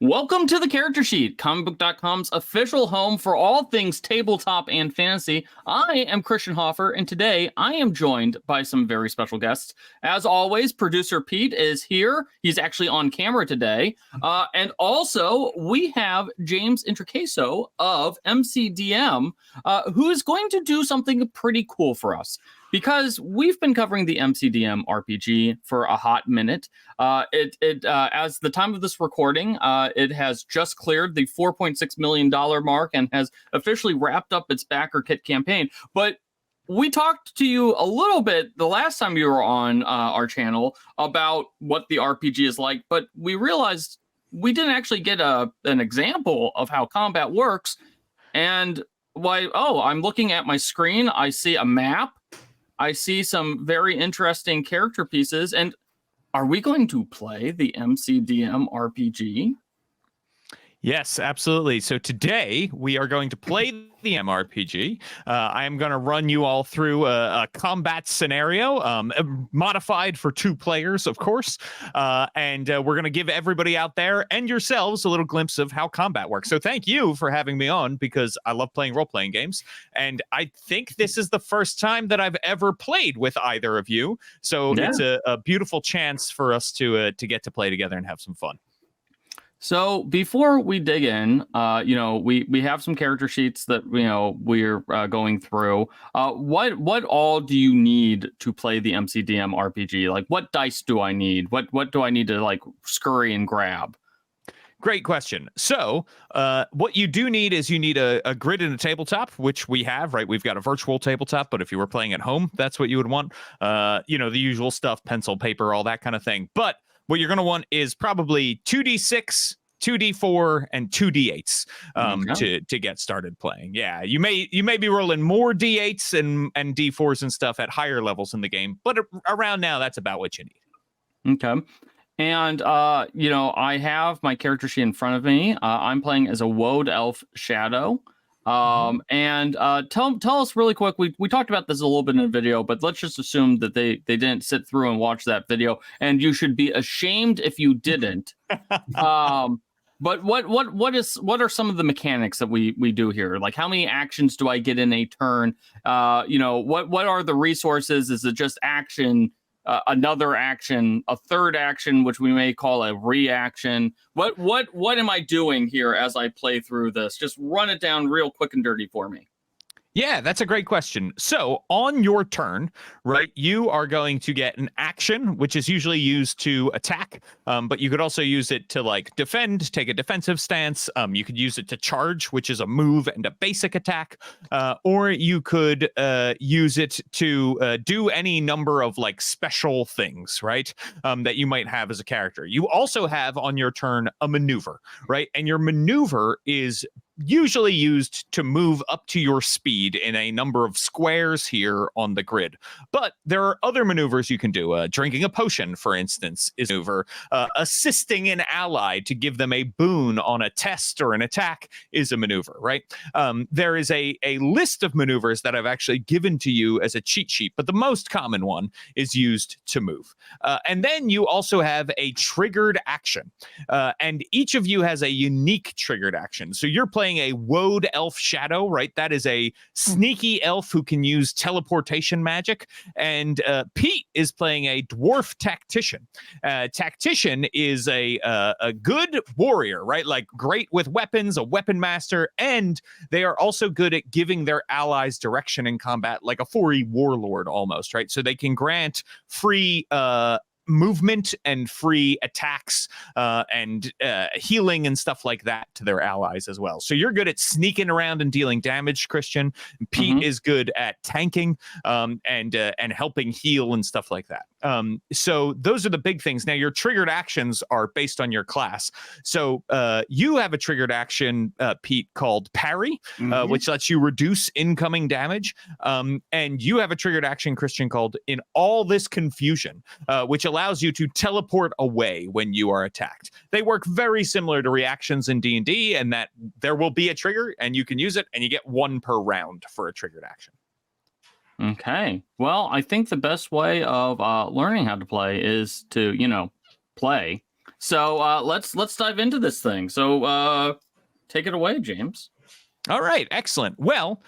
Welcome to the Character Sheet, comicbook.com's official home for all things tabletop and fantasy. I am Christian Hoffer, and today I am joined by some very special guests. As always, producer Pete is here. He's actually on camera today. And also, we have James Introcaso of MCDM, who is going to do something pretty cool for us. Because we've been covering the MCDM RPG for a hot minute. As the time of this recording, it has just cleared the $4.6 million mark and has officially wrapped up its Backerkit campaign. But we talked to you a little bit the last time you were on our channel about what the RPG is like, but we realized we didn't actually get an example of how combat works. And I'm looking at my screen. I see a map. I see some very interesting character pieces. And are we going to play the MCDM RPG? Yes, absolutely. So today we are going to play the MRPG. I am going to run you all through a combat scenario, modified for 2 players, of course. And we're going to give everybody out there and yourselves a little glimpse of how combat works. So thank you for having me on, because I love playing role-playing games. And I think this is the first time that I've ever played with either of you. So It's a beautiful chance for us to get to play together and have some fun. So before we dig in, we have some character sheets that we're going through. What all do you need to play the MCDM RPG? Like, what dice do I need? What do I need to like scurry and grab? Great question. So what you do need is you need a grid and a tabletop, which we have, right? We've got a virtual tabletop, but if you were playing at home, that's what you would want. The usual stuff, pencil, paper, all that kind of thing. But what you're going to want is probably 2d6, 2d4, and 2d8s to get started playing. Yeah, you may be rolling more d8s and d4s and stuff at higher levels in the game, but around now, that's about what you need. Okay. And, I have my character sheet in front of me. I'm playing as a Wode Elf Shadow. And tell us really quick. We talked about this a little bit in the video, but let's just assume that they didn't sit through and watch that video, and you should be ashamed if you didn't. But what are some of the mechanics that we do here? Like, how many actions do I get in a turn? What are the resources? Is it just action? Another action, a third action, which we may call a reaction. What am I doing here as I play through this? Just run it down real quick and dirty for me. Yeah, that's a great question. So on your turn, right, you are going to get an action, which is usually used to attack, but you could also use it to like defend, take a defensive stance. You could use it to charge, which is a move and a basic attack, or you could use it to do any number of like special things, right, that you might have as a character. You also have on your turn a maneuver, right, and your maneuver is usually used to move up to your speed in a number of squares here on the grid. But there are other maneuvers you can do. Drinking a potion, for instance, is a maneuver. Assisting an ally to give them a boon on a test or an attack is a maneuver, right? There is a list of maneuvers that I've actually given to you as a cheat sheet, but the most common one is used to move. And then you also have a triggered action. And each of you has a unique triggered action. So you're playing a Wode Elf Shadow, right? That is a sneaky elf who can use teleportation magic. And Pete is playing a Dwarf Tactician. Tactician is a good warrior, right? Like great with weapons, a weapon master, and they are also good at giving their allies direction in combat, like a 4E warlord almost, right? So they can grant free movement and free attacks and healing and stuff like that to their allies as well. So you're good at sneaking around and dealing damage, Christian. Pete is good at tanking and helping heal and stuff like that. So those are the big things. Now, your triggered actions are based on your class. So you have a triggered action, Pete, called parry, which lets you reduce incoming damage. And you have a triggered action, Christian, called In All This Confusion, which allows you to teleport away when you are attacked. They work very similar to reactions in D&D, and that there will be a trigger, and you can use it, and you get 1 per round for a triggered action. Okay. Well, I think the best way of learning how to play is to, play. So let's dive into this thing. So take it away, James. All right, excellent. Well,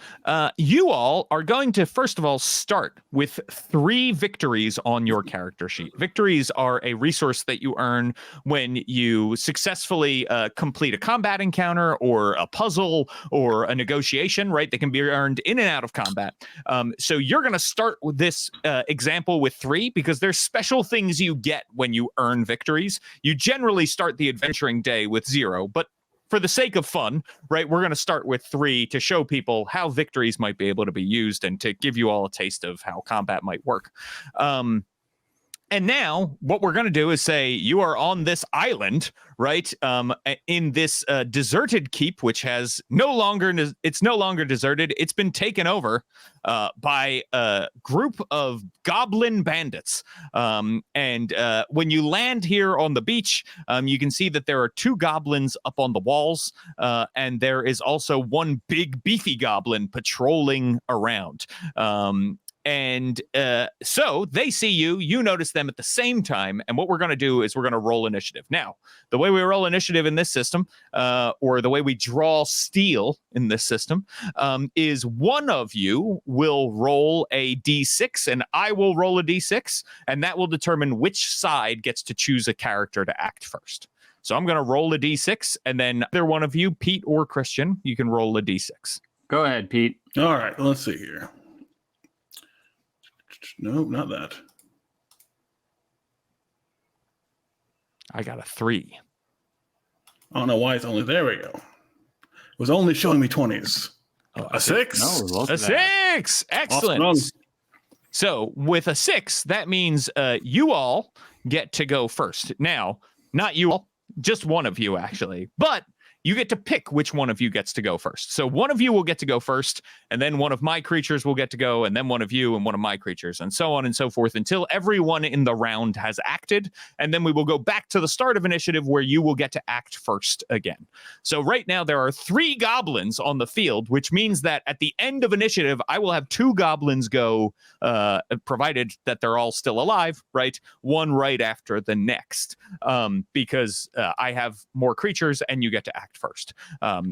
you all are going to, first of all, start with 3 victories on your character sheet. Victories are a resource that you earn when you successfully complete a combat encounter or a puzzle or a negotiation, right? They can be earned in and out of combat. So you're going to start with this example with 3 because there's special things you get when you earn victories. You generally start the adventuring day with 0, but for the sake of fun, right, we're going to start with 3 to show people how victories might be able to be used and to give you all a taste of how combat might work. And now what we're going to do is say you are on this island, right, in this deserted keep, which has no longer deserted. It's been taken over by a group of goblin bandits. And when you land here on the beach, you can see that there are 2 goblins up on the walls, and there is also one big beefy goblin patrolling around. And so they see you, you notice them at the same time. And what we're going to do is we're going to roll initiative. Now, the way we roll initiative in this system, or the way we draw steel in this system, is one of you will roll a d6 and I will roll a d6. And that will determine which side gets to choose a character to act first. So I'm going to roll a d6 and then either one of you, Pete or Christian, you can roll a d6. Go ahead, Pete. All right, let's see here. No, not that. I got a 3. I don't know why it's only, there we go. It was only showing me 20s. A 6? No, A 6! Excellent. Awesome. So with a 6, that means you all get to go first. Now, not you all, just one of you actually, but you get to pick which one of you gets to go first. So one of you will get to go first, and then one of my creatures will get to go, and then one of you and one of my creatures, and so on and so forth until everyone in the round has acted. And then we will go back to the start of initiative where you will get to act first again. So right now there are 3 goblins on the field, which means that at the end of initiative, I will have 2 goblins go, provided that they're all still alive, right? One right after the next, because I have more creatures and you get to act first.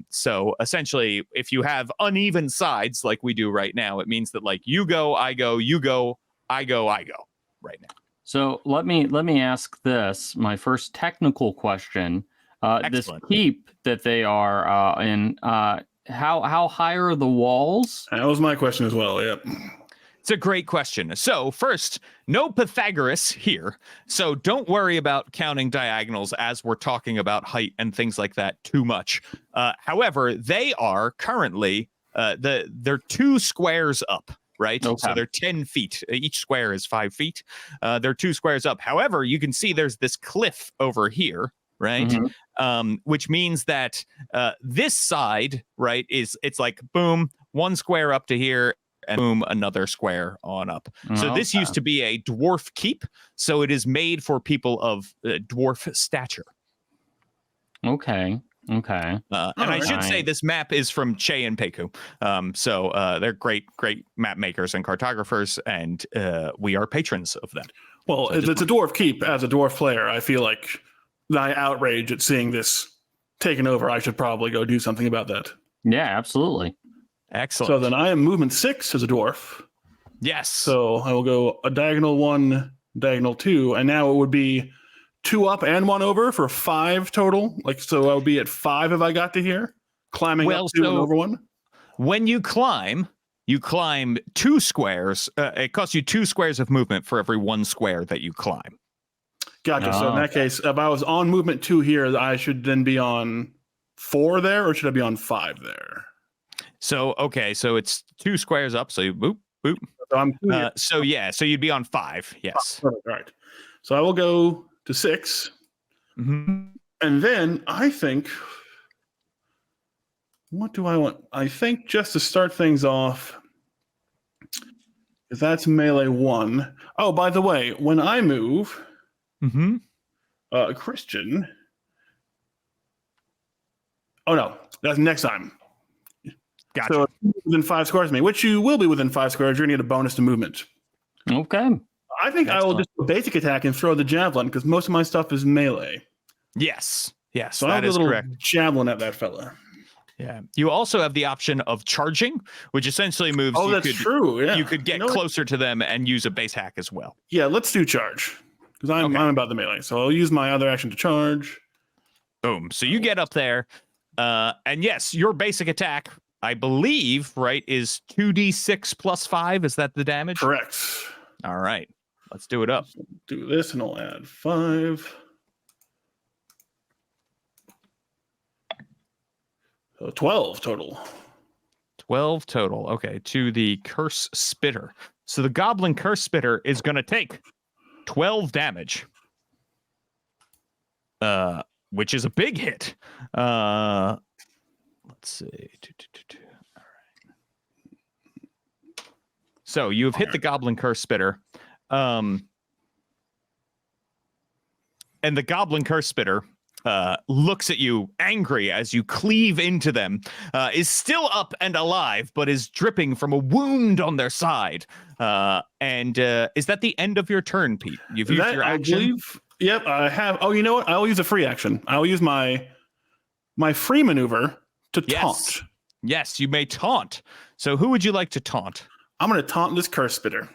So essentially, if you have uneven sides like we do right now, it means that like you go, I go, you go, I go, I go right now. So let me ask this, my first technical question. This keep that they are in, how high are the walls? That was my question as well, yep. It's a great question. So first, no Pythagoras here. So don't worry about counting diagonals as we're talking about height and things like that too much. However, they are currently, they're 2 squares up, right? Okay. So they're 10 feet. Each square is 5 feet. They're 2 squares up. However, you can see there's this cliff over here, right? Mm-hmm. Which means that this side, right, it's like, boom, 1 square up to here, and boom, another square on up. So this used to be a dwarf keep, so it is made for people of dwarf stature. Okay. And I should say this map is from Che and Peku. So they're great map makers and cartographers, and we are patrons of them. Well, so it's a dwarf keep. As a dwarf player, I feel like my outrage at seeing this taken over, I should probably go do something about that. Yeah, absolutely. Excellent. So then I am movement 6 as a dwarf. Yes. So I will go a diagonal 1, diagonal 2, and now it would be 2 up and 1 over for 5 total. Like, so I would be at 5 if I got to here, climbing up 2 and over 1. When you climb 2 squares. It costs you 2 squares of movement for every 1 square that you climb. Gotcha. So in that case, if I was on movement 2 here, I should then be on 4 there, or should I be on 5 there? So, okay, so it's 2 squares up, so you boop, boop. So I'm so you'd be on 5, yes. Perfect. All right. So I will go to 6. Mm-hmm. And then I think, what do I want? I think just to start things off, because that's melee 1. Oh, by the way, when I move, Christian. Oh, no, that's next time. Gotcha. So within 5 squares of me, which you will be within 5 squares, you're going to get a bonus to movement. Okay. I think I will just do a basic attack and throw the javelin because most of my stuff is melee. Yes. Yes, So I that have a is little correct. javelin at that fella. Yeah. You also have the option of charging, which essentially moves. Oh, that's true. Yeah. You could get closer to them and use a base hack as well. Yeah, let's do charge. Because I'm about the melee. So I'll use my other action to charge. Boom. So you get up there. And yes, your basic attack, I believe, right, is 2d6 plus 5. Is that the damage? Correct. All right. Let's do it up. Do this and I'll add 5. So 12 total. 12 total. Okay, to the Curse Spitter. So the Goblin Curse Spitter is going to take 12 damage. Which is a big hit. Let's see. All right. So you have hit the Goblin Curse Spitter. And the Goblin Curse Spitter looks at you angry as you cleave into them, is still up and alive, but is dripping from a wound on their side. And is that the end of your turn, Pete? You've used your action? I believe, yep, I have. Oh, you know what? I'll use a free action. I'll use my free maneuver to taunt. Yes, you may taunt. So who would you like to taunt? I'm going to taunt this Curse Spitter.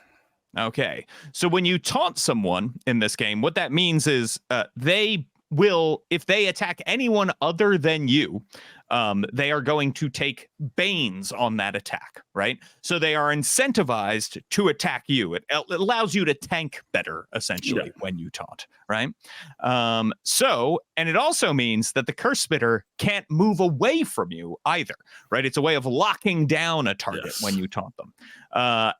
Okay. So when you taunt someone in this game, what that means is they will, if they attack anyone other than you, they are going to take banes on that attack, right? So they are incentivized to attack you. It allows you to tank better, essentially, when you taunt, right? And it also means that the Curse Spitter can't move away from you either, right? It's a way of locking down a target when you taunt them.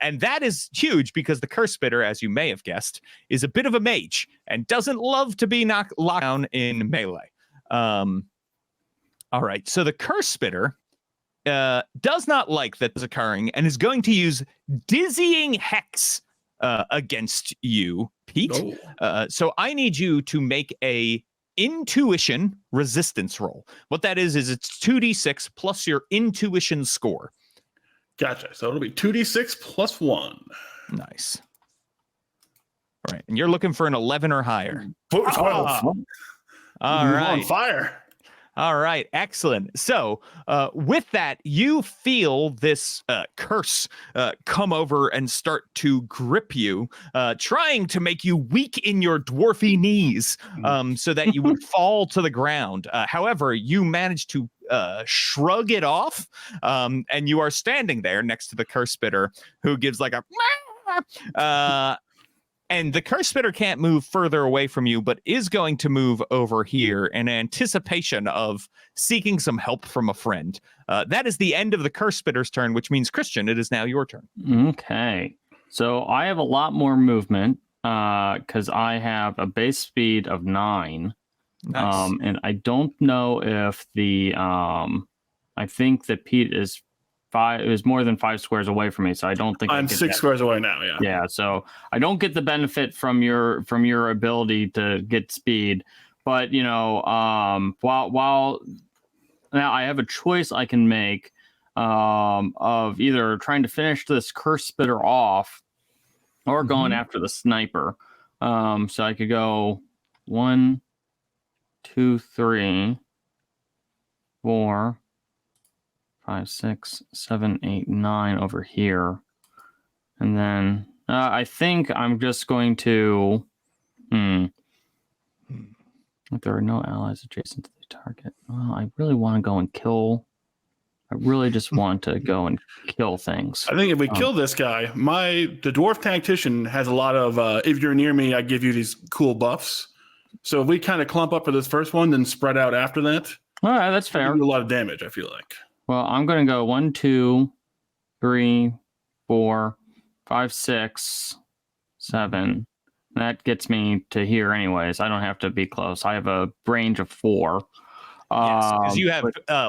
And that is huge because the Curse Spitter, as you may have guessed, is a bit of a mage and doesn't love to be locked down in melee. All right, so the Curse Spitter does not like that is occurring and is going to use Dizzying Hex against you, Pete. So I need you to make a Intuition resistance roll. What that is it's 2d6 plus your Intuition score. Gotcha. So it'll be 2d6 plus 1. Nice. All right, and you're looking for an 11 or higher. 12. All right. On fire. All right, excellent. So with that, you feel this curse come over and start to grip you, trying to make you weak in your dwarfy knees so that you would fall to the ground. However, you manage to shrug it off, and you are standing there next to the Curse Spitter, who gives like a... And the Curse Spitter can't move further away from you, but is going to move over here in anticipation of seeking some help from a friend. That is the end of the Curse Spitter's turn, which means, Christian, it is now your turn. Okay. So I have a lot more movement because I have a base speed of 9. Nice. And I don't know if the... I think that Pete is... It was more than 5 squares away from me, so I don't think I'm 6 squares away now. Yeah, so I don't get the benefit from your ability to get speed, but while now I have a choice I can make of either trying to finish this Curse Spitter off or going after the sniper. So I could go 1, 2, 3, 4, 5, 6, 7, 8, 9 over here. And then I think I'm just going to... If there are no allies adjacent to the target. Well, I really want to go and kill... I really just want to go and kill things. I think if we kill this guy, the Dwarf Tactician has a lot of, if you're near me, I give you these cool buffs. So if we kind of clump up for this first one, then spread out after that. All right, that's fair. Do a lot of damage, I feel like. Well, I'm going to go 1, 2, 3, 4, 5, 6, 7. That gets me to here anyways. I don't have to be close. I have a range of 4. Yes, because you have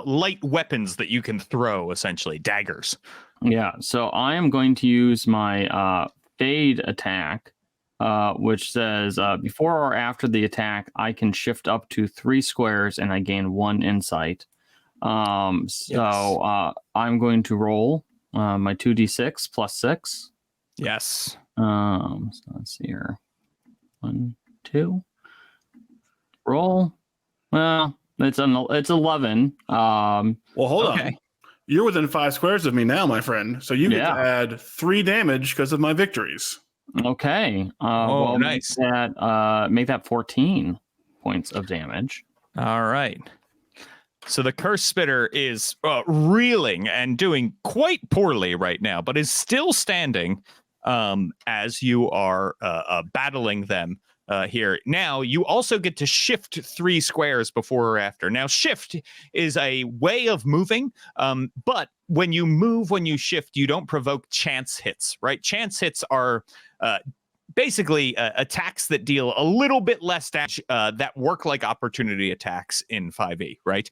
light weapons that you can throw, essentially, daggers. Yeah, so I am going to use my Fade attack, which says before or after the attack, I can shift up to 3 squares and I gain 1 insight. I'm going to roll my 2d6 plus 6. Yes. So let's see here. 1, 2. Roll. Well, it's 11. Well, hold Okay. on. You're within 5 squares of me now, my friend. So you get to add 3 damage because of my victories. Okay. Oh, nice. Make that 14 points of damage. All right. So the curse spitter is reeling and doing quite poorly right now, but is still standing as you are battling them here. Now, you also get to shift 3 squares before or after. Now, shift is a way of moving, but when you shift, you don't provoke chance hits, right? Chance hits are basically attacks that deal a little bit less damage that work like opportunity attacks in 5e, right?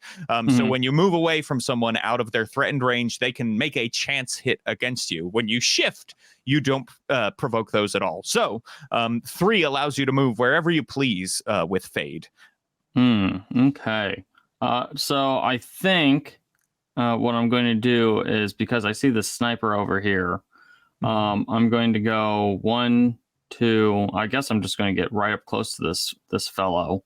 So when you move away from someone out of their threatened range, they can make a chance hit against you. When you shift, you don't provoke those at all. So 3 allows you to move wherever you please with Fade. Okay. So I think what I'm going to do is, because I see the sniper over here, I'm going to go 1, 2. I guess I'm just going to get right up close to this fellow,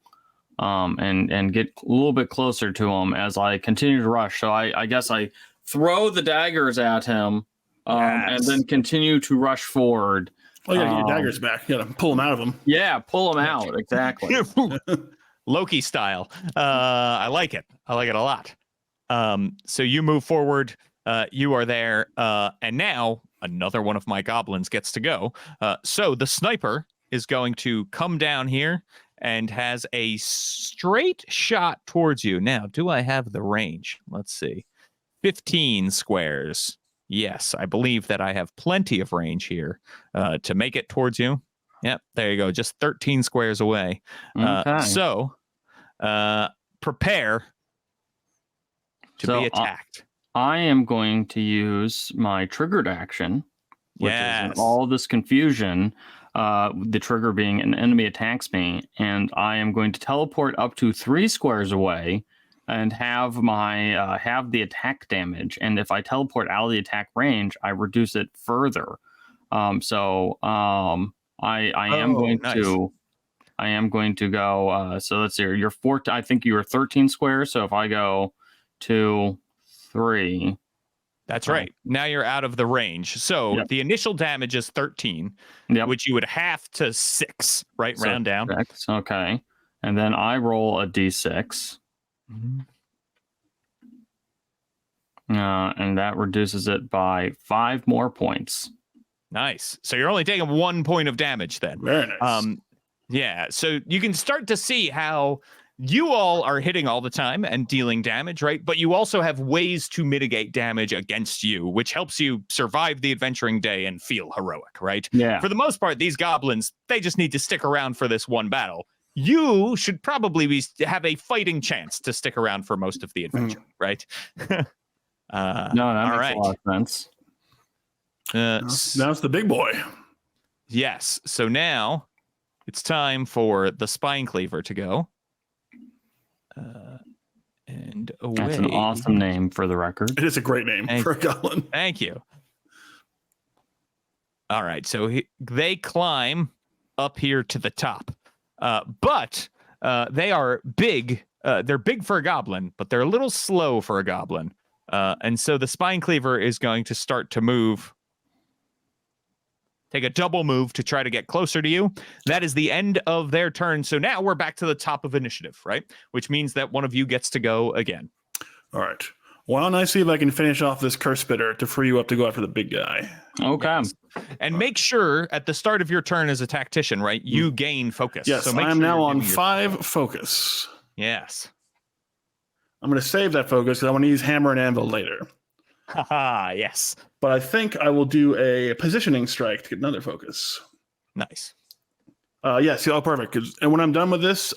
and get a little bit closer to him as I continue to rush. So I guess I throw the daggers at him, and then continue to rush forward. Oh, you gotta get your daggers back. You gotta pull them out of them. Yeah, pull them out. Exactly. Loki style. I like it. I like it a lot. So you move forward. You are there, and now another one of my goblins gets to go. So the sniper is going to come down here and has a straight shot towards you. Now, do I have the range? Let's see. 15 squares. Yes, I believe that I have plenty of range here to make it towards you. Yep, there you go. Just 13 squares away. Okay. So prepare to be attacked. I am going to use my triggered action, which is in all this confusion, the trigger being an enemy attacks me, and I am going to teleport up to 3 squares away and have my have the attack damage. And if I teleport out of the attack range, I reduce it further. I am going to go. So let's see. You're 4. I think you were 13 squares. So if I go 2, 3. That's right. Now you're out of the range. So the initial damage is 13, which you would have to 6, right? So round down. 6, okay. And then I roll a d6. And that reduces it by 5 more points. Nice. So you're only taking 1 point of damage then. Very nice. Yeah. So you can start to see how you all are hitting all the time and dealing damage, right? But you also have ways to mitigate damage against you, which helps you survive the adventuring day and feel heroic, right? Yeah. For the most part, these goblins, they just need to stick around for this one battle. You should probably have a fighting chance to stick around for most of the adventure, right? No, that makes a lot of sense. Now it's the big boy. Yes. So now it's time for the Spine Cleaver to go. And away. That's an awesome name, for the record. It is a great name for a goblin. Thank you. All right. So they climb up here to the top. But they are big. They're big for a goblin, but they're a little slow for a goblin. And so the Spine Cleaver is going to start to move. Take a double move to try to get closer to you. That is the end of their turn. So now we're back to the top of initiative, right? Which means that one of you gets to go again. All right. Why don't I see if I can finish off this curse spitter to free you up to go after the big guy? Okay. Yes. And make sure at the start of your turn as a tactician, right, you gain focus. Yes, so I am now on 5 focus. Yes. I'm going to save that focus because I want to use hammer and anvil later. Haha, yes. But I think I will do a positioning strike to get another focus. Nice. Yes, perfect. And when I'm done with this,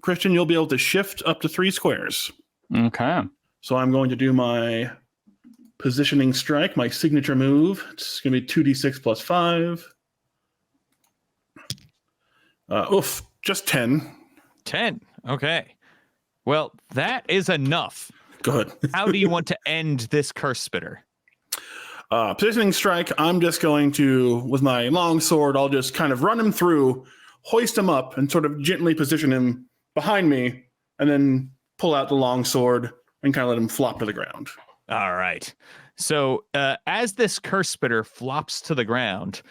Christian, you'll be able to shift up to 3 squares. Okay. So I'm going to do my positioning strike, my signature move. It's going to be 2d6 plus 5. Just 10. 10. Okay. Well, that is enough. Go ahead. How do you want to end this curse spitter? Positioning strike, I'm just going to, with my long sword, I'll just kind of run him through, hoist him up, and sort of gently position him behind me and then pull out the long sword and kind of let him flop to the ground. All right. So as this curse spitter flops to the ground,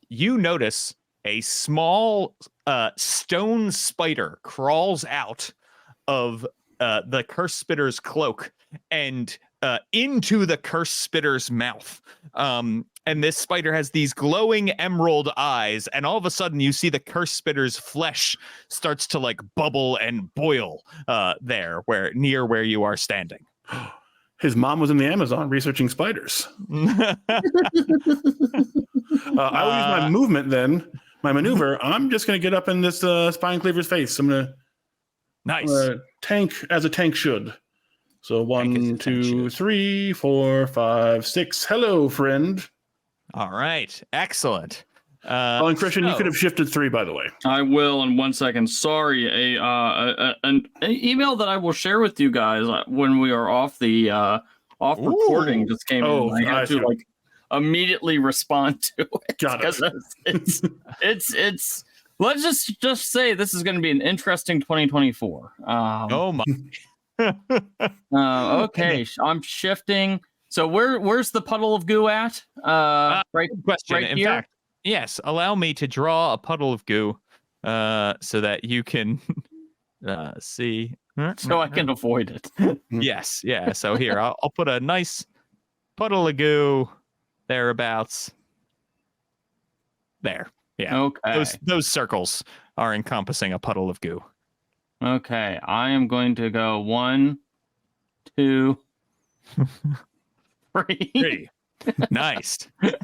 you notice a small stone spider crawls out of the curse spitter's cloak and into the curse spitter's mouth. And this spider has these glowing emerald eyes, and all of a sudden you see the curse spitter's flesh starts to like bubble and boil there near where you are standing. His mom was in the Amazon researching spiders. I will use my movement then, my maneuver. I'm just going to get up in this spine cleaver's face. I'm going to tank as a tank should. So 1, 2, 3, 4, 5, 6. Hello, friend. All right. Excellent. And Christian, you could have shifted 3, by the way. I will in 1 second. Sorry, an email that I will share with you guys when we are off the recording just came in. I had to like immediately respond to it. Got it. It's let's just say this is going to be an interesting 2024. Oh my. Okay, I'm shifting. So where's the puddle of goo at? Right, good question. right In here? fact, yes, allow me to draw a puddle of goo so that you can see. So I can avoid it. Yes, yeah. So here, I'll put a nice puddle of goo thereabouts. There. Yeah. Okay. Those circles are encompassing a puddle of goo. Okay, I am going to go 1, 2, 3. Nice.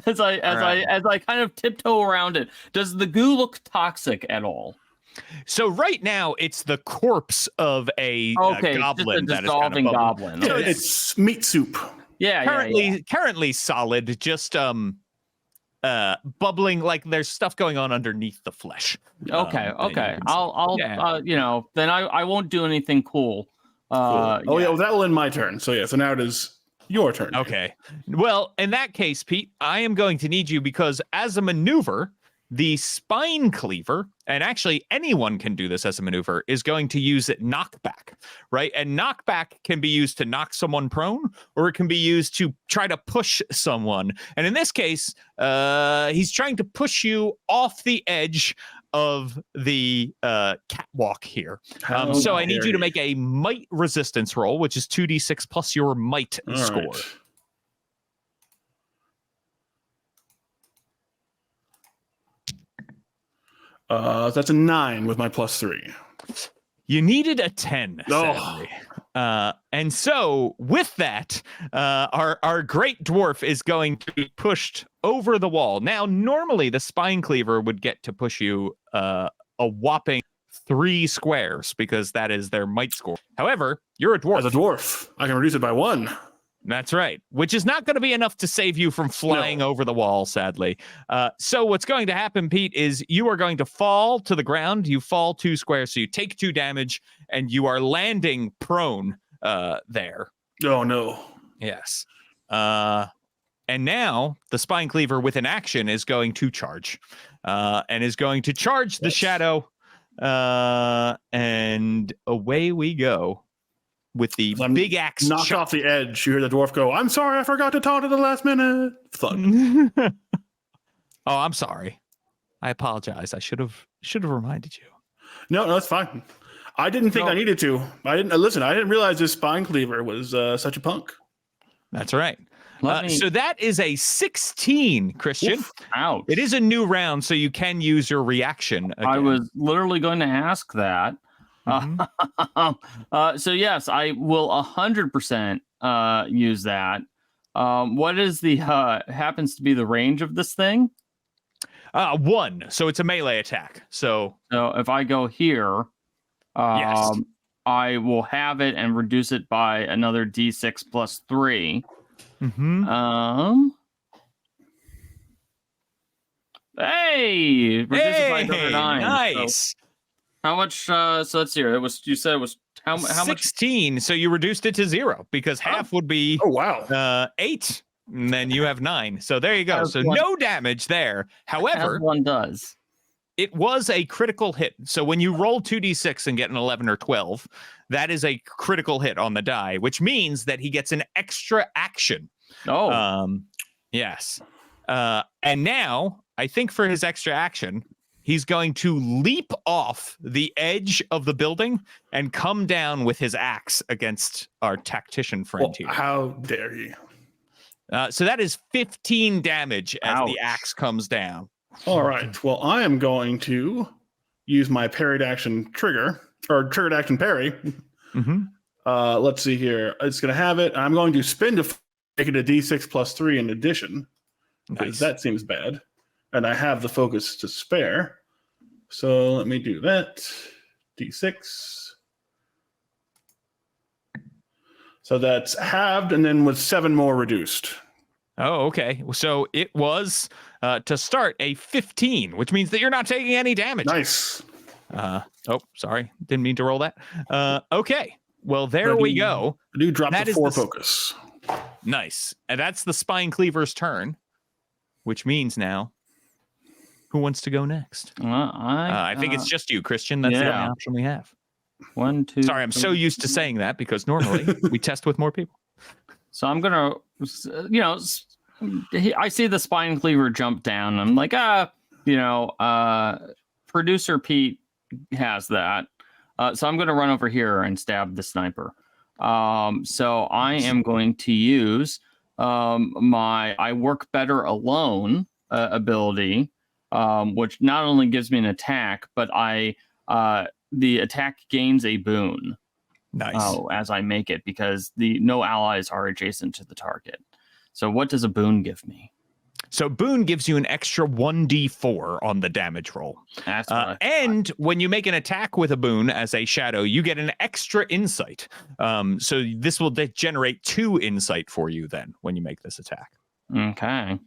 as I kind of tiptoe around it. Does the goo look toxic at all? So right now it's the corpse of a goblin just a that is kind of dissolving goblin. Yeah, it's meat soup. Yeah, currently solid, just bubbling, like there's stuff going on underneath the flesh. Okay. I'll then I won't do anything cool. Cool. Well, that will end my turn. So now it is your turn. Okay. Well, in that case, Pete, I am going to need you because as a maneuver, the spine cleaver, and actually anyone can do this as a maneuver, is going to use it knockback, right? And knockback can be used to knock someone prone, or it can be used to try to push someone. And in this case, he's trying to push you off the edge of the catwalk here. So I need you to make a might resistance roll, which is 2d6 plus your might score. Right. That's a 9 with my +3. You needed a 10, sadly. And so with that, our great dwarf is going to be pushed over the wall. Now, normally the spine cleaver would get to push you a whopping 3 squares because that is their might score. However, you're a dwarf. As a dwarf, I can reduce it by 1. That's right, which is not going to be enough to save you from flying over the wall, sadly. So what's going to happen, Pete, is you are going to fall to the ground. You fall 2 squares, so you take 2 damage, and you are landing prone there. Oh, no. Yes. And now the spine cleaver with an action is going to charge and is going to charge the shadow. And away we go. With the big axe knocked off the edge, you hear the dwarf go, "I'm sorry, I forgot to taunt at the last minute." Thud. Oh, I'm sorry. I apologize. I should have reminded you. No, that's fine. I didn't think I needed to. I didn't realize this spine cleaver was such a punk. That's right. So that is a 16, Christian. Oof, ouch. It is a new round, so you can use your reaction again. I was literally going to ask that. Mm-hmm. So yes, I will 100% use that. What is the happens to be the range of this thing? 1. So it's a melee attack. So if I go here, yes. I will have it and reduce it by another d6 plus 3. Mm-hmm. Hey, reduce it by another 9. Nice. So how much? So let's see. You said it was how much? 16. So you reduced it to 0 because half would be 8, and then you have 9. So there you go. So no damage there. However, as one does. it was a critical hit. So when you roll 2d6 and get an 11 or 12, that is a critical hit on the die, which means that he gets an extra action. Yes. And now, I think for his extra action, he's going to leap off the edge of the building and come down with his axe against our tactician friend here. How dare he? So that is 15 damage as Ouch. the axe comes down. All right. Well, I am going to use my parried action trigger, or triggered action parry. Mm-hmm. Let's see here. It's going to have it. I'm going to spin to make it a d6 plus 3 in addition. Because that seems bad. And I have the focus to spare. So let me do that. D6. So that's halved and then with 7 more reduced. Oh, okay. So it was, to start, a 15, which means that you're not taking any damage. Nice. Oh, sorry. Didn't mean to roll that. Okay. Well, there we go. I do drop That the is 4 focus. Nice. And that's the Spine Cleaver's turn, which means now, who wants to go next? I think it's just you, Christian. That's the only option we have. 1, 2. Sorry, I'm so used to saying that because normally we test with more people. So I'm gonna, I see the Spine Cleaver jump down. I'm like, producer Pete has that. So I'm gonna run over here and stab the sniper. So I am going to use my I Work Better Alone ability, which not only gives me an attack, but the attack gains a boon. Nice. As I make it, because no allies are adjacent to the target. So what does a boon give me? So boon gives you an extra 1d4 on the damage roll. That's what and when you make an attack with a boon as a shadow, you get an extra insight. So this will generate 2 insight for you then when you make this attack. Okay.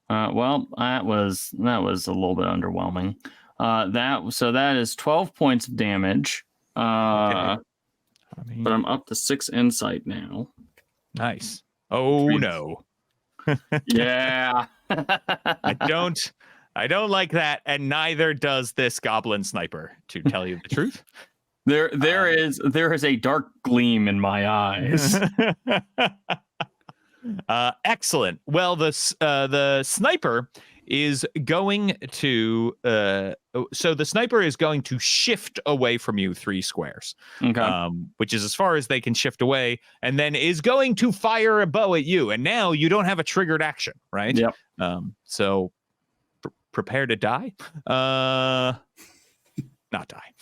Well, that was a little bit underwhelming. That is 12 points of damage. But I'm up to 6 insight now. Nice. Oh no. Yeah. I don't like that, and neither does this goblin sniper, to tell you the truth. There is a dark gleam in my eyes. Excellent. Well, the sniper is going to shift away from you 3 squares, Okay. which is as far as they can shift away, and then is going to fire a bow at you. And now you don't have a triggered action, right? Yep. So prepare to die. Not die.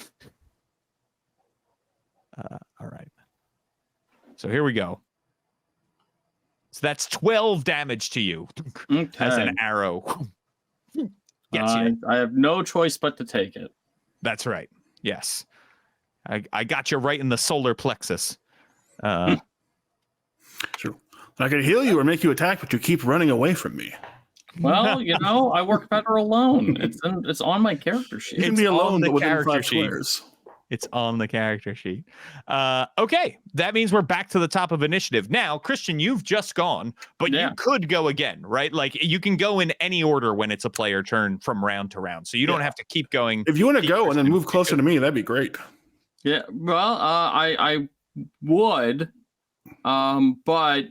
All right. So here we go. So that's 12 damage to you as an arrow. I have no choice but to take it. That's right. Yes. I got you right in the solar plexus. Sure. I can heal you or make you attack, but you keep running away from me. Well, I work better alone. It's on my character sheet. You can be alone, but within character 5 sheet. squares. It's on the character sheet. Okay, that means we're back to the top of initiative. Now, Christian, you've just gone, but you could go again, right? Like, you can go in any order when it's a player turn from round to round, so you don't have to keep going. If you want to go and then move closer to me, that'd be great. Yeah, well, I would, but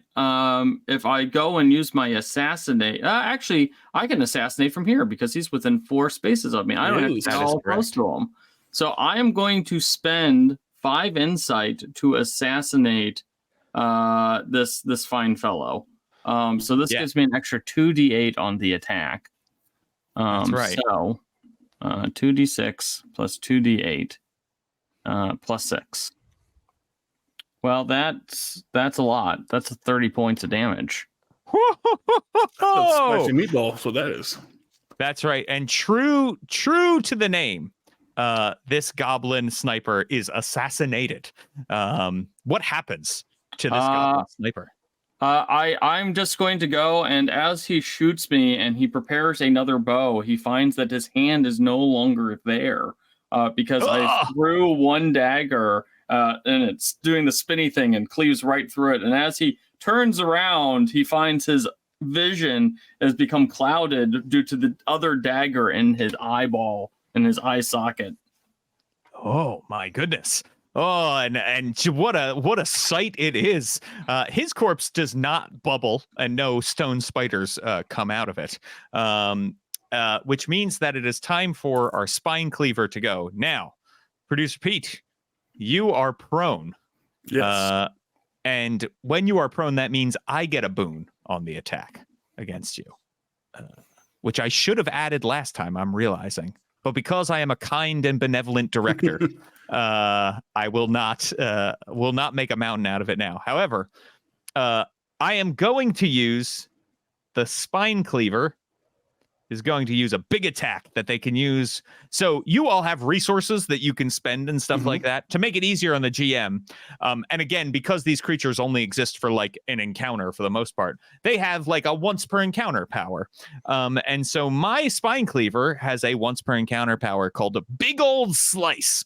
if I go and use my assassinate, actually, I can assassinate from here because he's within 4 spaces of me. I don't have to get all close to him. So I am going to spend 5 insight to assassinate this fine fellow. So this gives me an extra 2d8 on the attack. That's right. So 2d6 plus 2d8 plus 6. Well, that's a lot. That's 30 points of damage. That's spicy meatball, so that is. That's right. And true to the name, this goblin sniper is assassinated. What happens to this goblin sniper? I'm just going to go, and as he shoots me and he prepares another bow, he finds that his hand is no longer there because I threw one dagger and it's doing the spinny thing and cleaves right through it. And as he turns around, he finds his vision has become clouded due to the other dagger in his eyeball, in his eye socket. Oh my goodness. Oh, and what a sight it is. His corpse does not bubble, and no stone spiders come out of it. Which means that it is time for our spine cleaver to go. Now, Producer Pete, you are prone. Yes. And when you are prone, that means I get a boon on the attack against you, which I should have added last time, I'm realizing. But because I am a kind and benevolent director, I will not make a mountain out of it now. However, I am going to use the spine cleaver is going to use a big attack that they can use. So you all have resources that you can spend and stuff like that to make it easier on the GM. And again, because these creatures only exist for like an encounter for the most part, they have like a once per encounter power. And so my spine cleaver has a once per encounter power called a big old slice.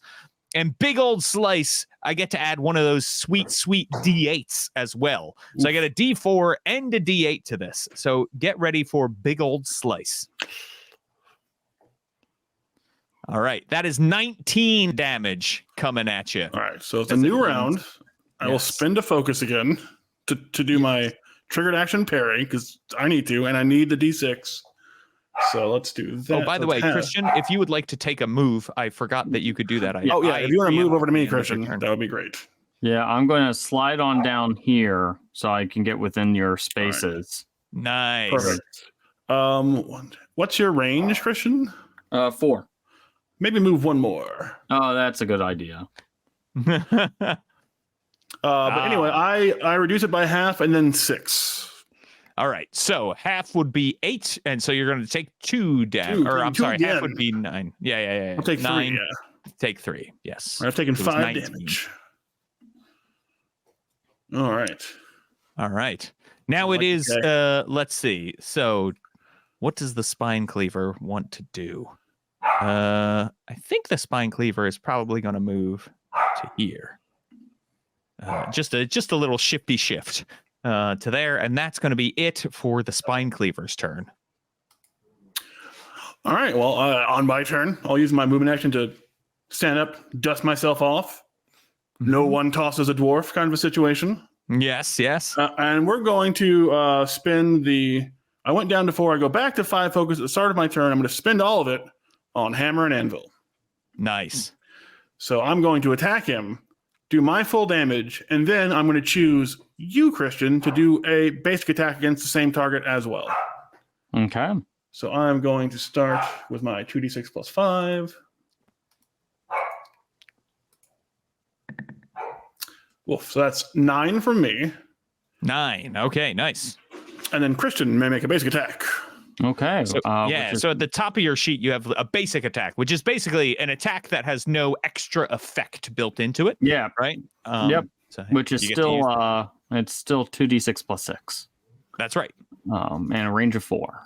And big old slice, I get to add one of those sweet, sweet D8s as well. So I get a D4 and a D8 to this. So get ready for big old slice. All right. That is 19 damage coming at you. All right. So it's a new round. I will spend a focus again to do my triggered action parry because I need to, and I need the D6. So let's do that. Oh, by the way, Christian, if you would like to take a move, I forgot that you could do that. If you want to move over to me, Christian, that would be great. Yeah, I'm going to slide on down here so I can get within your spaces. Nice. Perfect. What's your range, Christian? 4. Maybe move one more. Oh, that's a good idea. But anyway, I reduce it by half and then 6. All right, so half would be 8, and so you're going to take 2 damage. Or I'm sorry, half would be 9. Yeah. I'll take 9, 3. Yeah. Take 3. Yes. I've taken 5 damage. All right. Now it is. Let's see. So, what does the spine cleaver want to do? I think the spine cleaver is probably going to move to here. Just a little shifty shift. To there, and that's going to be it for the spine cleaver's turn. All right. Well, on my turn, I'll use my movement action to stand up, dust myself off. No one tosses a dwarf, kind of a situation. Yes. And we're going to spend the. I went down to 4. I go back to 5 focus at the start of my turn. I'm going to spend all of it on hammer and anvil. Nice. So I'm going to attack him, do my full damage, and then I'm going to choose you, Christian, to do a basic attack against the same target as well. Okay. So I'm going to start with my 2d6 plus 5. Wolf. So that's 9 from me. 9. Okay, nice. And then Christian may make a basic attack. Okay. So, so at the top of your sheet, you have a basic attack, which is basically an attack that has no extra effect built into it. Yeah. Right? Yep. So which is still it's still 2d6 plus 6. That's right. And a range of 4.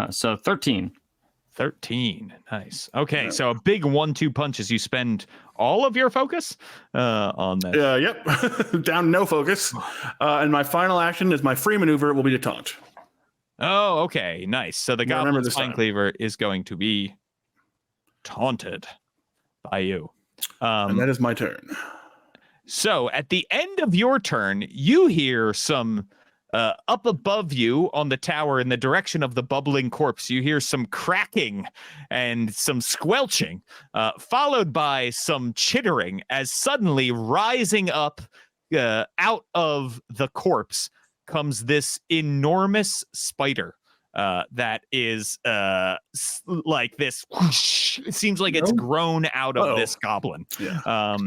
So 13. 13. Nice. Okay, so a big 1-2 punch as you spend all of your focus on that. Yep. Down no focus. And my final action is my free maneuver will be to taunt. Oh, okay. Nice. So the goblin spine cleaver is going to be taunted by you. And that is my turn. So at the end of your turn, you hear some up above you on the tower in the direction of the bubbling corpse. You hear some cracking and some squelching, followed by some chittering as suddenly rising up out of the corpse comes this enormous spider. That is like this. Whoosh, it seems like it's grown out of this goblin. Yeah.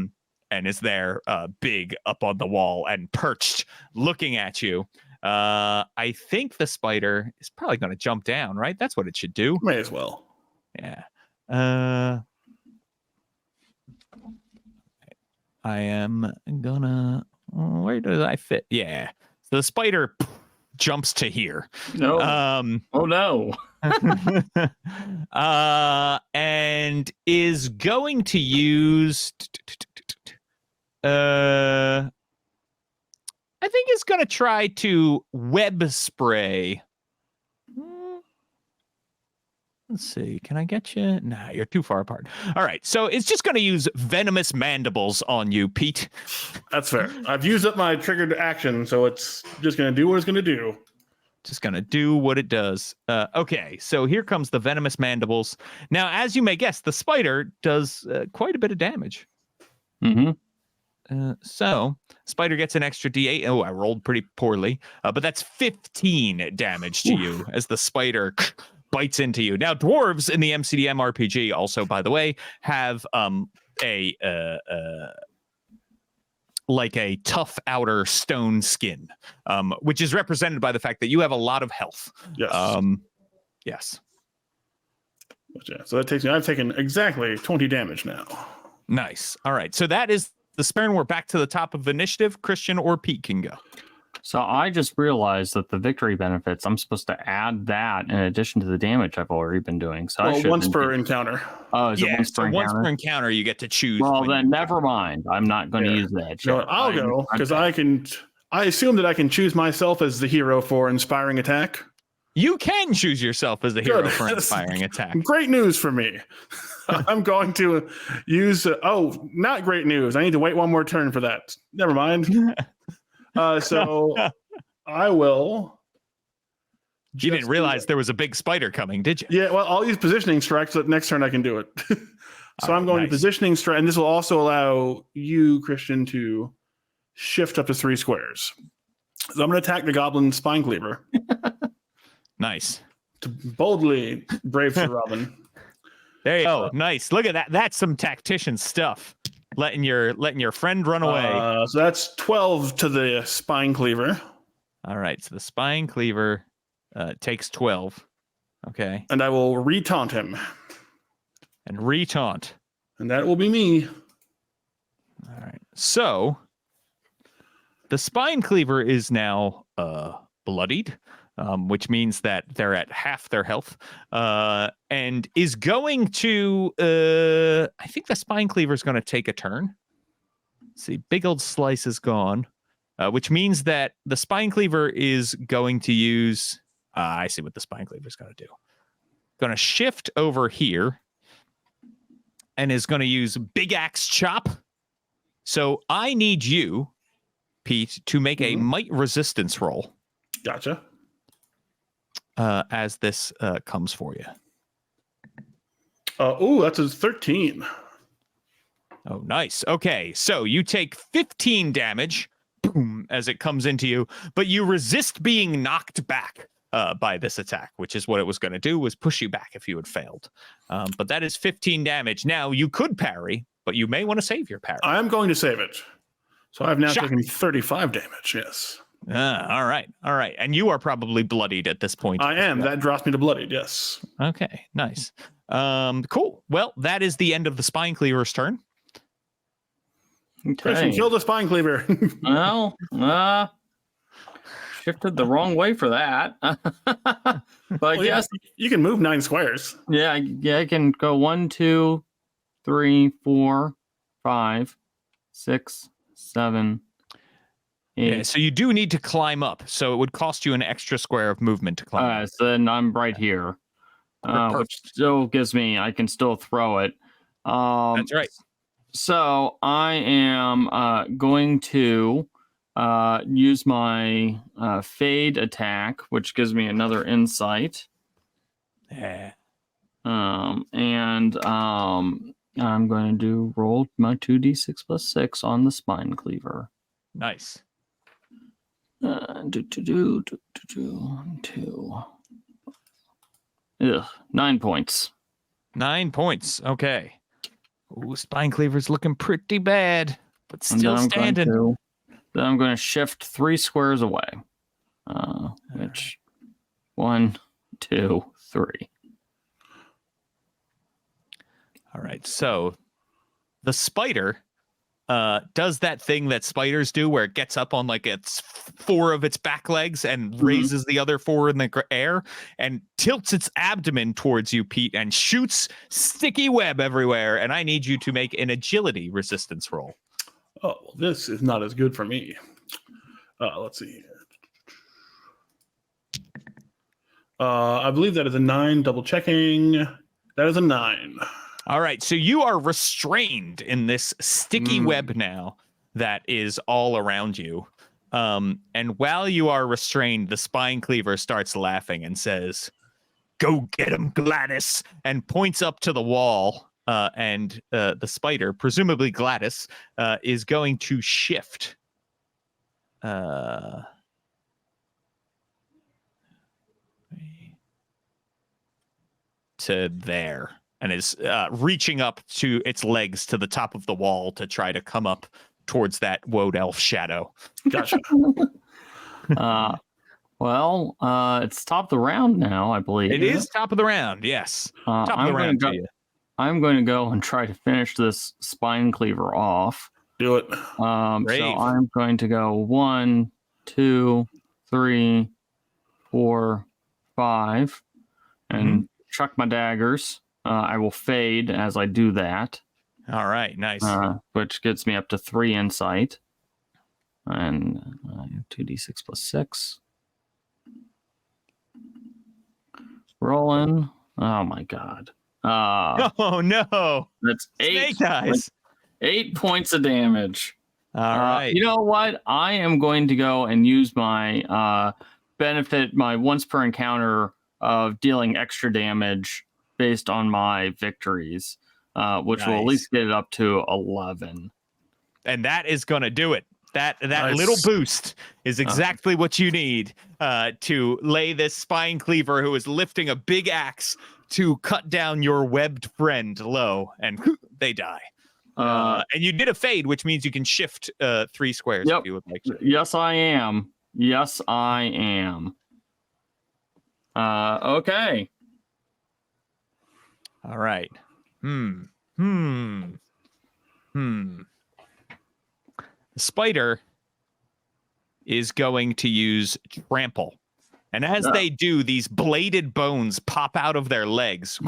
And is there big up on the wall and perched looking at you. I think the spider is probably going to jump down, right? That's what it should do. May as well. Yeah. I am gonna. Where does I fit? Yeah. So the spider jumps to here. No. Oh no. And is going to use I think is going to try to web spray. Let's see. Can I get you? Nah, you're too far apart. All right. So it's just going to use venomous mandibles on you, Pete. That's fair. I've used up my triggered action, so it's just going to do what it's going to do. Just going to do what it does. Okay. So here comes the venomous mandibles. Now, as you may guess, the spider does quite a bit of damage. Mm-hmm. So spider gets an extra D8. Oh, I rolled pretty poorly, but that's 15 damage to you as the spider bites into you. Now, dwarves in the MCDM RPG also, by the way, have like a tough outer stone skin, which is represented by the fact that you have a lot of health. Yes. Yes. Yeah, so that takes me. I've taken exactly 20 damage now. Nice. All right. So that is the spare, and we're back to the top of initiative. Christian or Pete can go. So I just realized that the victory benefits, I'm supposed to add that in addition to the damage I've already been doing. So well, once per encounter. Oh, is it once per encounter? Once per encounter, you get to choose. Well, then never mind. I'm not going to use that. No, I'll go because I assume that I can choose myself as the hero for inspiring attack. You can choose yourself as the hero for inspiring attack. Great news for me. I'm going to use. Not great news. I need to wait one more turn for that. Never mind. So I will. You didn't realize there was a big spider coming, did you? Yeah, well, I'll use positioning strike so that next turn I can do it. So I'm going to positioning strike, and this will also allow you, Christian, to shift up to 3 squares. So I'm going to attack the goblin spine cleaver. Nice. To boldly brave Sir Robin. There you go. Nice. Look at that. That's some tactician stuff. Letting your friend run away. So that's 12 to the spine cleaver. All right. So the spine cleaver takes 12. Okay. And I will retaunt him. And retaunt. And that will be me. All right. So the spine cleaver is now bloodied, which means that they're at half their health, and is going to. I think the spine cleaver is going to take a turn. Let's see, big old slice is gone, which means that the spine cleaver is going to use. I see what the spine cleaver is going to do. Going to shift over here, and is going to use big axe chop. So I need you, Pete, to make a might resistance roll. Gotcha. As this comes for you. That's a 13. Oh, nice. Okay, so you take 15 damage, boom, as it comes into you, but you resist being knocked back by this attack, which is what it was going to do, was push you back if you had failed. But that is 15 damage. Now, you could parry, but you may want to save your parry. I'm going to save it. So I've now taken 35 damage, yes. All right. And you are probably bloodied at this point. I am. That drops me to bloodied, yes. Okay, nice. Cool. Well, that is the end of the spine cleaver's turn. Christian, kill the spine cleaver. Well, shifted the wrong way for that. But I guess you can move 9 squares. Yeah, I can go 1, 2, 3, 4, 5, 6, 7, 8. Yeah, so you do need to climb up. So it would cost you an extra square of movement to climb up. So then I'm right here. Which still gives me, I can still throw it. That's right. So I am going to use my fade attack, which gives me another insight. Yeah. I'm going to roll my 2d6 plus 6 on the spine cleaver. Nice. 2. 9 points. 9 points. Okay. Ooh, spine cleaver's looking pretty bad, but still standing. Then I'm going to shift 3 squares away. Which 1, 2, 3. All right. So the spider does that thing that spiders do where it gets up on like its 4 of its back legs and raises the other 4 in the air and tilts its abdomen towards you, Pete, and shoots sticky web everywhere. And I need you to make an agility resistance roll. Oh, this is not as good for me. Let's see here. I believe that is a 9. Double checking. That is a 9. All right. So you are restrained in this sticky web now that is all around you. And while you are restrained, the spine cleaver starts laughing and says, "Go get him, Gladys," and points up to the wall. And the spider, presumably Gladys, is going to shift. To there, and is reaching up to its legs to the top of the wall to try to come up towards that Wode Elf Shadow. Gotcha. Well, it's top of the round now, I believe. It is top of the round, yes. Top of the round to you. I'm going to go and try to finish this spine cleaver off. Do it. So I'm going to go 1, 2, 3, 4, 5, and chuck my daggers. I will fade as I do that. All right, nice. Which gets me up to 3 insight. And 2d6 plus 6. Rolling. Oh my god. Oh no. That's 8. Snake eyes. 8 points of damage. All right. You know what? I am going to go and use my benefit, my once per encounter of dealing extra damage based on my victories, which will at least get it up to 11. And that is going to do it. That little boost is exactly what you need to lay this spine cleaver who is lifting a big axe to cut down your webbed friend low, and they die. And you did a fade, which means you can shift 3 squares if you would like to. Yes, I am. Yes, I am. Okay. All right. The spider is going to use trample. And as they do, these bladed bones pop out of their legs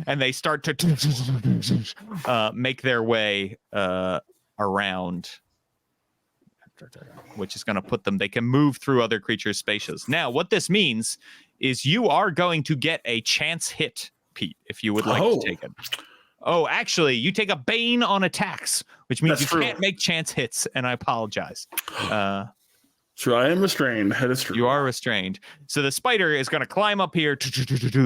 and they start to make their way around, which is going to put them, they can move through other creatures' spaces. Now, what this means is you are going to get a chance hit, Pete, if you would like to take it. Oh, actually, you take a bane on attacks, which means you can't make chance hits, and I apologize. So I am restrained. That is true. You are restrained. So the spider is going to climb up here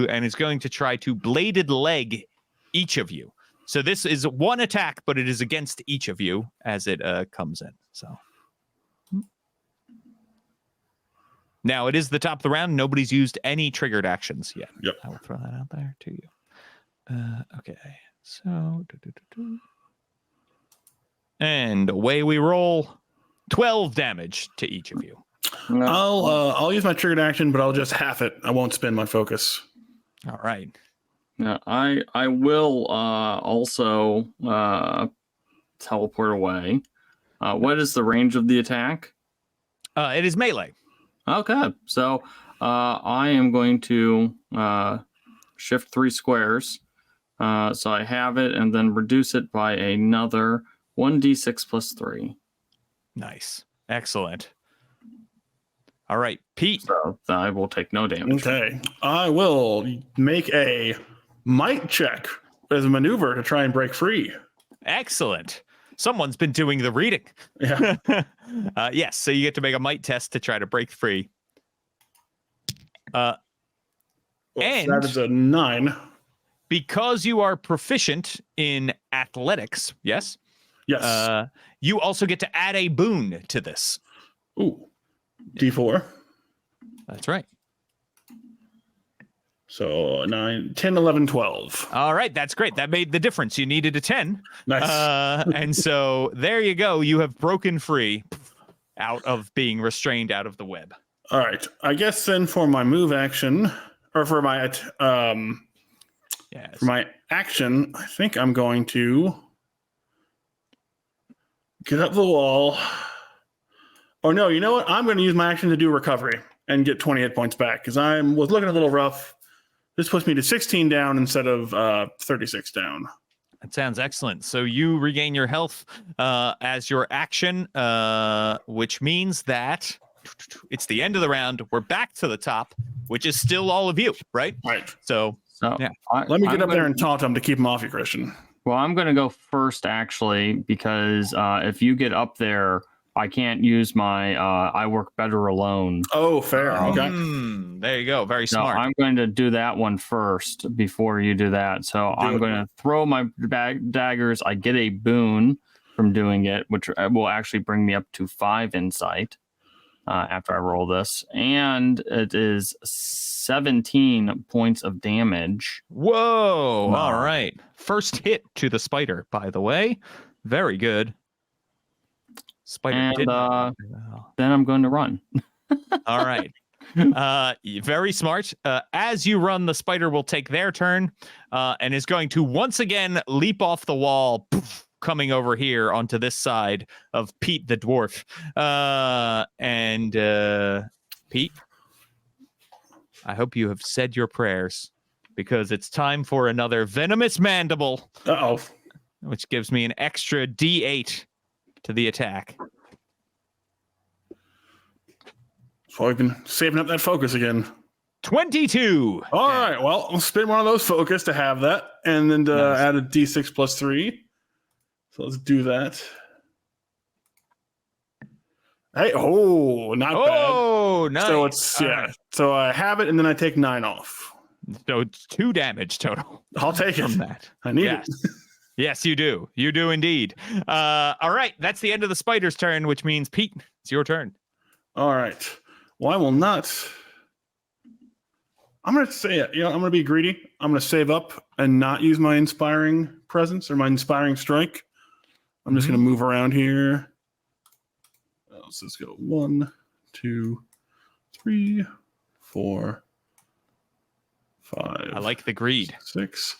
and is going to try to bladed leg each of you. So this is one attack, but it is against each of you as it comes in. So now it is the top of the round. Nobody's used any triggered actions yet. Yep. I will throw that out there to you. Okay. So and away we roll. 12 damage to each of you. I'll use my triggered action, but I'll just half it. I won't spend my focus. All right. Yeah, I will also teleport away. What is the range of the attack? It is melee. Okay, so I am going to shift 3 squares. So I have it and then reduce it by another 1d6 plus 3. Nice. Excellent. All right, Pete. So I will take no damage. Okay. I will make a might check as a maneuver to try and break free. Excellent. Someone's been doing the reading. Yeah. Yes, so you get to make a might test to try to break free. And that is a 9. Because you are proficient in athletics, yes? Yes. You also get to add a boon to this. Ooh. D4. That's right. So 9, 10, 11, 12. All right, that's great. That made the difference. You needed a 10. Nice. And so there you go. You have broken free out of being restrained out of the web. All right. I guess then for my move action, or for my for my action, I think I'm going to get up the wall. Or no, you know what? I'm going to use my action to do recovery and get 20 hit points back because I was looking a little rough. This puts me to 16 down instead of 36 down. That sounds excellent. So you regain your health as your action, which means that it's the end of the round. We're back to the top, which is still all of you, right? Right. So yeah. Let me get up there and taunt him to keep him off you, Christian. Well, I'm going to go first, actually, because if you get up there, I can't use my I work better alone. Oh, fair. Okay. There you go. Very So smart. I'm going to do that one first before you do that. So I'm going to throw my daggers. I get a boon from doing it, which will actually bring me up to 5 insight after I roll this. And it is 17 points of damage. Whoa. All right. First hit to the spider, by the way. Very good. Spider And did then I'm going to run. All right. Very smart. As you run, the spider will take their turn and is going to once again leap off the wall, coming over here onto this side of Pete the dwarf. Pete, I hope you have said your prayers, because it's time for another venomous mandible. Uh-oh. Which gives me an extra D8 to the attack. So I've been saving up that focus again. 22. All right. Well, I'll spend one of those focus to have that, and then to add a D6 plus 3. So let's do that. Hey, not bad. Oh, nice. So it's right. So I have it, and then I take 9 off. So it's 2 damage total. I'll take it. From that. I need it. it. Yes, you do. You do indeed. All right. That's the end of the spider's turn, which means, Pete, it's your turn. All right. Well, I will not. I'm going to say it. I'm going to be greedy. I'm going to save up and not use my inspiring presence or my inspiring strike. I'm just going to move around here. Let's just go 1, 2, 3, 4, 5. I like the greed. 6.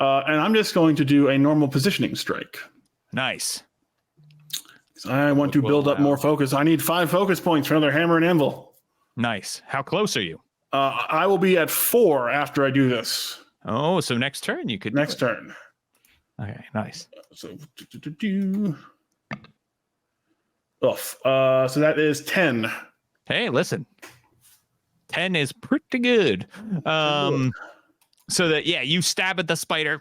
And I'm just going to do a normal positioning strike. Nice. I want to build up more focus. I need 5 focus points for another hammer and anvil. Nice. How close are you? I will be at 4 after I do this. Oh, so next turn you could. Next turn. Okay, nice. So that is 10. Hey, listen. 10 is pretty good. So that, you stab at the spider.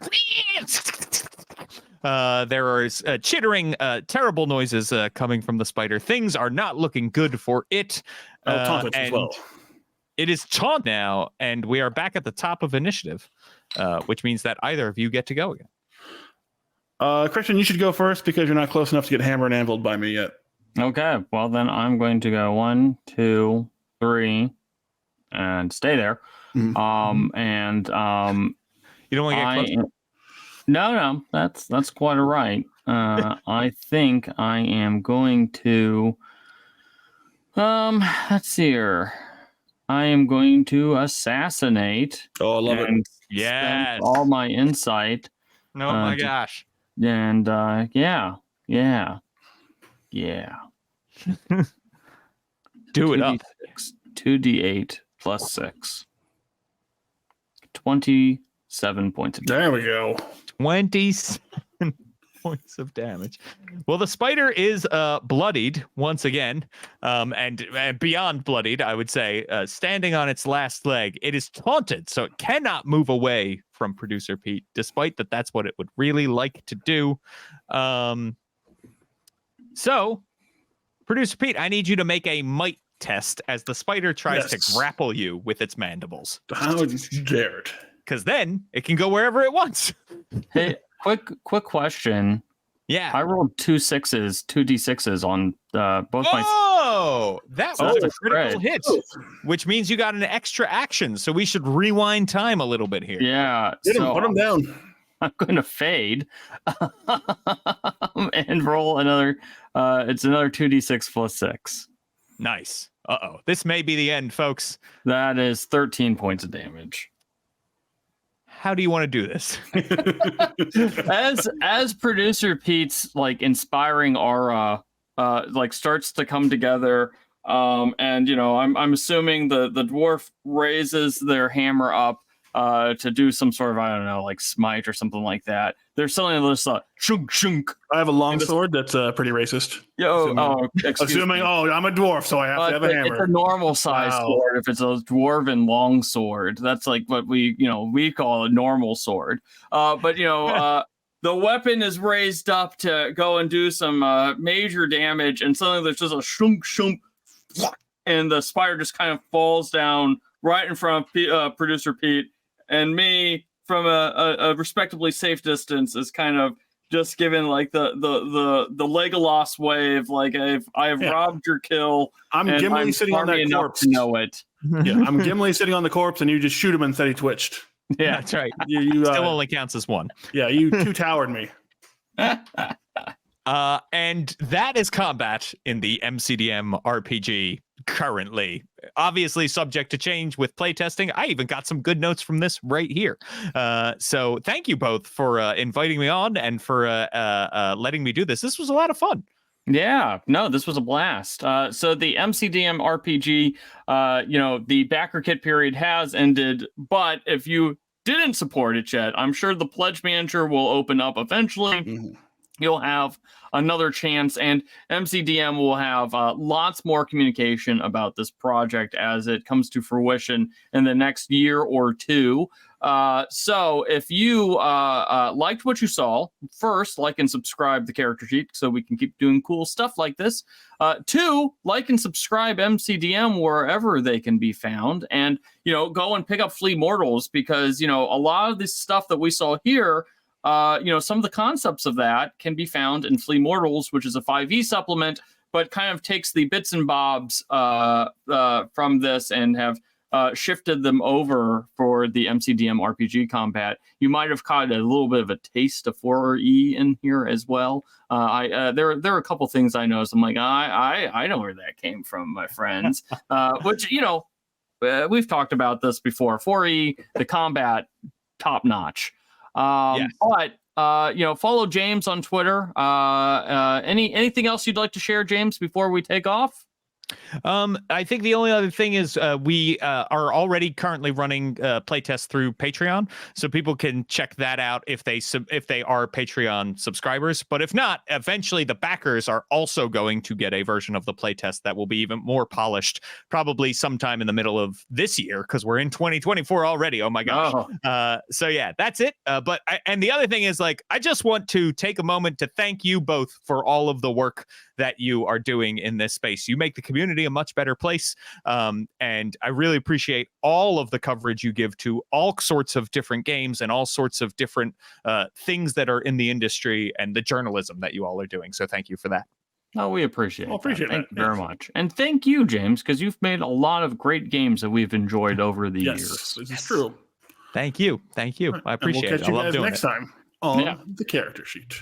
There are chittering, terrible noises coming from the spider. Things are not looking good for it. Taunt as well. It is taunt now, and we are back at the top of initiative, which means that either of you get to go again. Christian, you should go first because you're not close enough to get hammer and anviled by me yet. Okay, well then I'm going to go 1, 2, 3, and stay there. You don't want to get close. No, that's quite all right. I think I am going to. Let's see here. I am going to assassinate. Oh, I love it. Yes. All my insight. Oh my gosh. And yeah. Do it up. 2d8 plus 6. 27 points of damage. There we go. 27 points of damage. Well, the spider is bloodied once again, and beyond bloodied, I would say, standing on its last leg. It is taunted, so it cannot move away from Producer Pete, despite that's what it would really like to do. So, Producer Pete, I need you to make a might test as the spider tries to grapple you with its mandibles. How did you dare it? Because then it can go wherever it wants. Hey, quick question. Yeah. I rolled 2 d6s on both my. Oh, that was a critical great. hit, which means you got an extra action. So we should rewind time a little bit here. Yeah. Put him down. I'm going to fade and roll another. It's another 2d6 plus 6. Nice. This may be the end, folks. That is 13 points of damage. How do you want to do this? as Producer Pete's inspiring aura starts to come together, and I'm assuming the dwarf raises their hammer up to do some sort of, I don't know, like smite or something like that. They're selling this shunk shunk. I have a longsword that's pretty racist. Assuming I'm a dwarf, so I have to have a hammer. It's a normal size sword. If it's a dwarven long sword, that's like what we call a normal sword. The weapon is raised up to go and do some major damage, and suddenly there's just a shunk shunk, and the spider just kind of falls down right in front of producer Pete, and me from a respectably safe distance is kind of just given like the Legolas wave, like I have robbed your kill. I'm Gimli sitting on that corpse to know it. Yeah, I'm Gimli sitting on the corpse, and you just shoot him and said he twitched. Yeah, that's right. You still only counts as one. Yeah, you two-towered me. And that is combat in the MCDM RPG currently. Obviously subject to change with playtesting. I even got some good notes from this right here. So thank you both for inviting me on and for letting me do this. This was a lot of fun. Yeah, no, this was a blast. So the MCDM RPG, the Backerkit period has ended, but if you didn't support it yet, I'm sure the pledge manager will open up eventually. Mm-hmm. You'll have another chance, and MCDM will have lots more communication about this project as it comes to fruition in the next year or two. So if you liked what you saw, first, like and subscribe the character sheet so we can keep doing cool stuff like this. Two, like and subscribe MCDM wherever they can be found, and go and pick up Flea Mortals, because a lot of this stuff that we saw here, some of the concepts of that can be found in Flea Mortals, which is a 5e supplement, but kind of takes the bits and bobs from this and have shifted them over for the MCDM RPG combat. You might have caught a little bit of a taste of 4e in here as well. There are a couple things I noticed. I'm like, I know where that came from, my friends. Which we've talked about this before. 4e, the combat, top notch. Yes. But follow James on Twitter. Anything else you'd like to share, James, before we take off? I think the only other thing is we are already currently running playtests through Patreon, so people can check that out if they are Patreon subscribers. But if not, eventually the backers are also going to get a version of the playtest that will be even more polished, probably sometime in the middle of this year, because we're in 2024 already. Oh my gosh! So yeah, that's it. And the other thing is, like, I just want to take a moment to thank you both for all of the work that you are doing in this space. You make the community a much better place. And I really appreciate all of the coverage you give to all sorts of different games and all sorts of different things that are in the industry, and the journalism that you all are doing. So thank you for that. Oh, we appreciate it. Thank you very much. And thank you, James, because you've made a lot of great games that we've enjoyed over the years. This is true. Thank you. I appreciate it. We'll catch you guys next time on the character sheet.